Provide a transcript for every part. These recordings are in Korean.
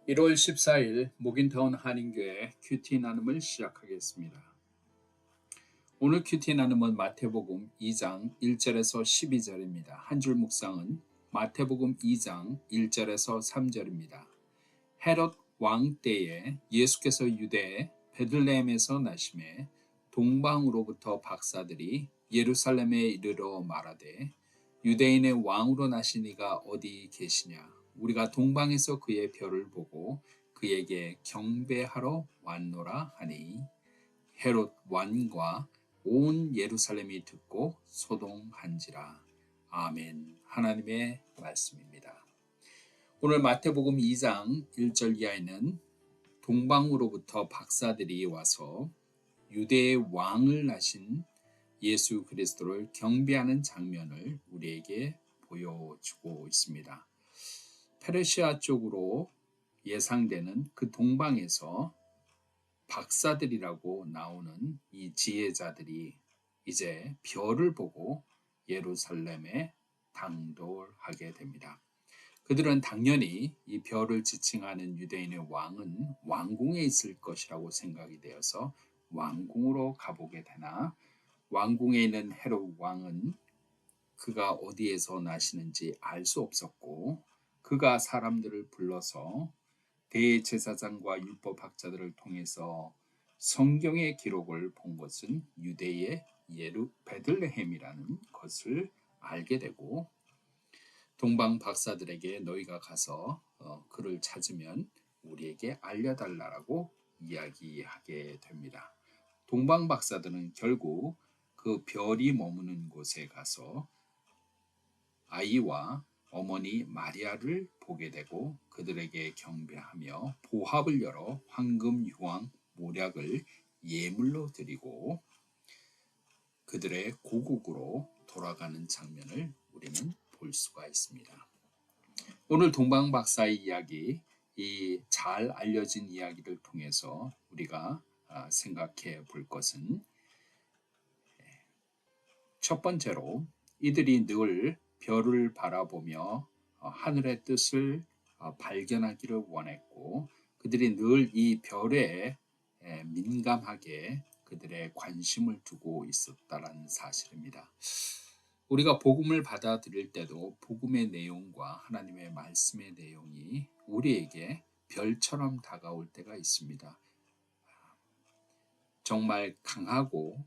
1월 14일 목인타운 한인교회 큐티 나눔을 시작하겠습니다. 오늘 큐티 나눔은 마태복음 2장 1절에서 12절입니다. 한 줄 묵상은 마태복음 2장 1절에서 3절입니다. 헤롯 왕 때에 예수께서 유대의 베들레헴에서 나심에 동방으로부터 박사들이 예루살렘에 이르러 말하되 유대인의 왕으로 나신 이가 어디 계시냐? 우리가 동방에서 그의 별을 보고 그에게 경배하러 왔노라 하니 헤롯 왕과 온 예루살렘이 듣고 소동한지라. 아멘. 하나님의 말씀입니다. 오늘 마태복음 2장 1절 이하에는 동방으로부터 박사들이 와서 유대의 왕을 나신 예수 그리스도를 경배하는 장면을 우리에게 보여주고 있습니다. 페르시아 쪽으로 예상되는 그 동방에서 박사들이라고 나오는 이 지혜자들이 이제 별을 보고 예루살렘에 당돌하게 됩니다. 그들은 당연히 이 별을 지칭하는 유대인의 왕은 왕궁에 있을 것이라고 생각이 되어서 왕궁으로 가보게 되나 왕궁에 있는 헤롯 왕은 그가 어디에서 나시는지 알 수 없었고 그가 사람들을 불러서 대제사장과 율법학자들을 통해서 성경의 기록을 본 것은 유대의 베들레헴이라는 것을 알게 되고 동방 박사들에게 너희가 가서 그를 찾으면 우리에게 알려달라고 이야기하게 됩니다. 동방 박사들은 결국 그 별이 머무는 곳에 가서 아이와 어머니 마리아를 보게 되고 그들에게 경배하며 보합을 열어 황금, 유황, 모략을 예물로 드리고 그들의 고국으로 돌아가는 장면을 우리는 볼 수가 있습니다. 오늘 동방 박사의 이야기, 이 잘 알려진 이야기를 통해서 우리가 생각해 볼 것은 첫 번째로 이들이 늘 별을 바라보며 하늘의 뜻을 발견하기를 원했고 그들이 늘 이 별에 민감하게 그들의 관심을 두고 있었다는 사실입니다. 우리가 복음을 받아들일 때도 복음의 내용과 하나님의 말씀의 내용이 우리에게 별처럼 다가올 때가 있습니다. 정말 강하고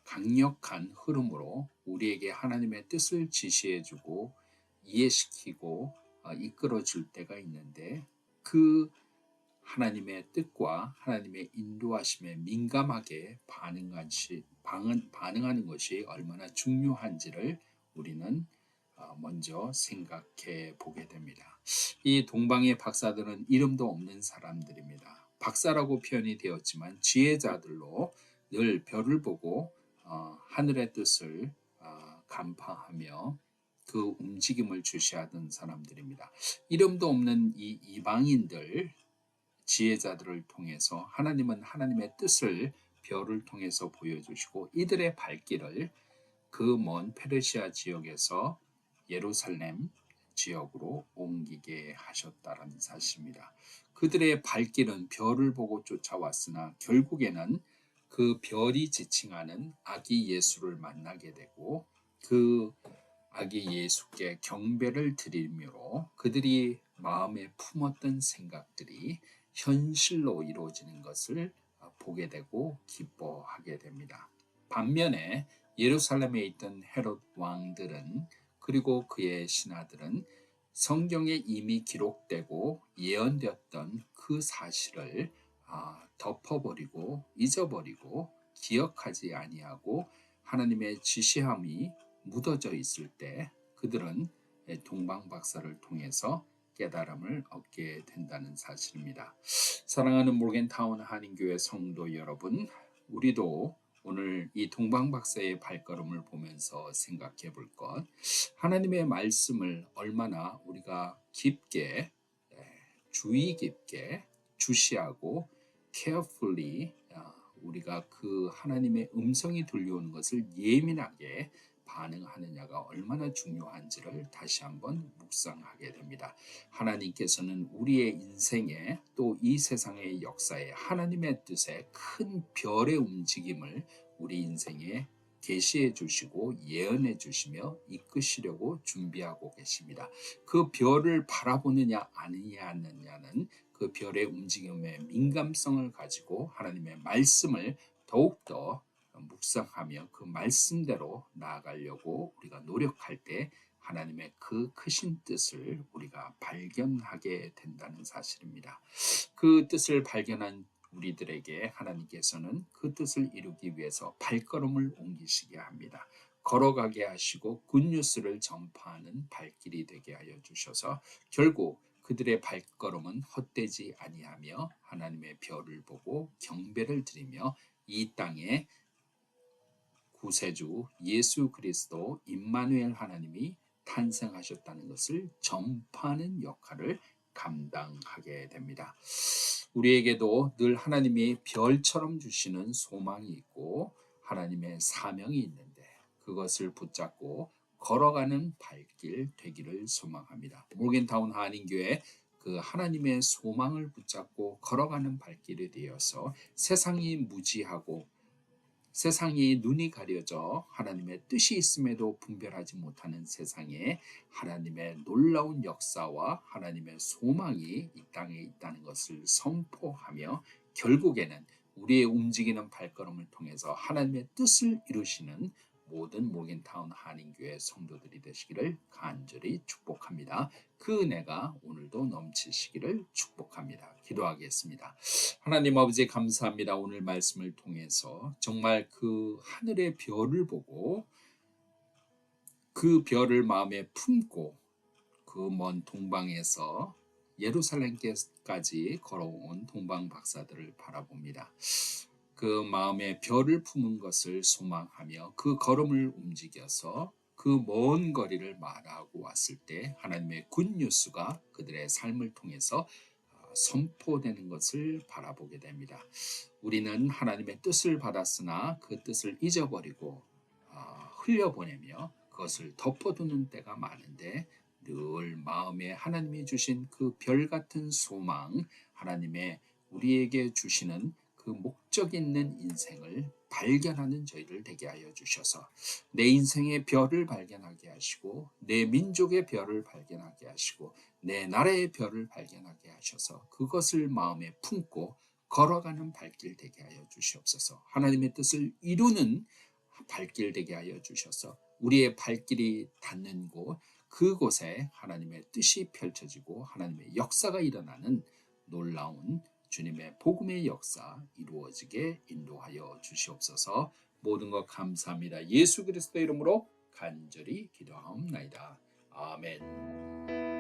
강력한 흐름으로 우리에게 하나님의 뜻을 지시해주고 이해시키고 이끌어줄 때가 있는데 그 하나님의 뜻과 하나님의 인도하심에 민감하게 반응하는 것이 얼마나 중요한지를 우리는 먼저 생각해 보게 됩니다. 이 동방의 박사들은 이름도 없는 사람들입니다. 박사라고 표현이 되었지만 지혜자들로 늘 별을 보고 하늘의 뜻을 간파하며 그 움직임을 주시하던 사람들입니다. 이름도 없는 이 이방인들 지혜자들을 통해서 하나님은 하나님의 뜻을 별을 통해서 보여주시고 이들의 발길을 그 먼 페르시아 지역에서 예루살렘 지역으로 옮기게 하셨다는 사실입니다. 그들의 발길은 별을 보고 쫓아왔으나 결국에는 그 별이 지칭하는 아기 예수를 만나게 되고 그 아기 예수께 경배를 드리므로 그들이 마음에 품었던 생각들이 현실로 이루어지는 것을 보게 되고 기뻐하게 됩니다. 반면에 예루살렘에 있던 헤롯 왕들은 그리고 그의 신하들은 성경에 이미 기록되고 예언되었던 그 사실을 덮어버리고 잊어버리고 기억하지 아니하고 하나님의 지시함이 묻어져 있을 때 그들은 동방 박사를 통해서 깨달음을 얻게 된다는 사실입니다. 사랑하는 모르겐타운 한인교회 성도 여러분, 우리도 오늘 이 동방 박사의 발걸음을 보면서 생각해 볼 것, 하나님의 말씀을 얼마나 우리가 깊게 주의 깊게 주시하고 carefully 우리가 그 하나님의 음성이 들려오는 것을 예민하게 반응하느냐가 얼마나 중요한지를 다시 한번 묵상하게 됩니다. 하나님께서는 우리의 인생에 또 이 세상의 역사에 하나님의 뜻에 큰 별의 움직임을 우리 인생에 계시해 주시고 예언해 주시며 이끄시려고 준비하고 계십니다. 그 별을 바라보느냐 아니냐는 그 별의 움직임에 민감성을 가지고 하나님의 말씀을 더욱더 묵상하며 그 말씀대로 나아가려고 우리가 노력할 때 하나님의 그 크신 뜻을 우리가 발견하게 된다는 사실입니다. 그 뜻을 발견한 우리들에게 하나님께서는 그 뜻을 이루기 위해서 발걸음을 옮기시게 합니다. 걸어가게 하시고 굿뉴스를 전파하는 발길이 되게 하여 주셔서 결국 그들의 발걸음은 헛되지 아니하며 하나님의 별을 보고 경배를 드리며 이 땅에 구세주 예수 그리스도 임마누엘 하나님이 탄생하셨다는 것을 전파하는 역할을 감당하게 됩니다. 우리에게도 늘 하나님이 별처럼 주시는 소망이 있고 하나님의 사명이 있는데 그것을 붙잡고 걸어가는 발길 되기를 소망합니다. 모겐타운 한인교회 그 하나님의 소망을 붙잡고 걸어가는 발길이 되어서 세상이 무지하고 세상이 눈이 가려져 하나님의 뜻이 있음에도 분별하지 못하는 세상에 하나님의 놀라운 역사와 하나님의 소망이 이 땅에 있다는 것을 선포하며 결국에는 우리의 움직이는 발걸음을 통해서 하나님의 뜻을 이루시는 모든 모겐타운 한인교회 성도들이 되시기를 간절히 축복합니다. 그 은혜가 오늘도 넘치시기를 축복합니다. 기도하겠습니다. 하나님 아버지 감사합니다. 오늘 말씀을 통해서 정말 그 하늘의 별을 보고 그 별을 마음에 품고 그 먼 동방에서 예루살렘까지 걸어온 동방 박사들을 바라봅니다. 그 마음에 별을 품은 것을 소망하며 그 걸음을 움직여서 그 먼 거리를 말하고 왔을 때 하나님의 굿뉴스가 그들의 삶을 통해서 선포되는 것을 바라보게 됩니다. 우리는 하나님의 뜻을 받았으나 그 뜻을 잊어버리고 흘려보내며 그것을 덮어두는 때가 많은데 늘 마음에 하나님이 주신 그 별 같은 소망, 하나님의 우리에게 주시는 그 목적 있는 인생을 발견하는 저희를 되게 하여 주셔서 내 인생의 별을 발견하게 하시고 내 민족의 별을 발견하게 하시고 내 나라의 별을 발견하게 하셔서 그것을 마음에 품고 걸어가는 발길 되게 하여 주시옵소서. 하나님의 뜻을 이루는 발길 되게 하여 주셔서 우리의 발길이 닿는 곳 그곳에 하나님의 뜻이 펼쳐지고 하나님의 역사가 일어나는 놀라운 주님의 복음의 역사 이루어지게 인도하여 주시옵소서. 모든 것 감사합니다. 예수 그리스도 이름으로 간절히 기도하옵나이다. 아멘.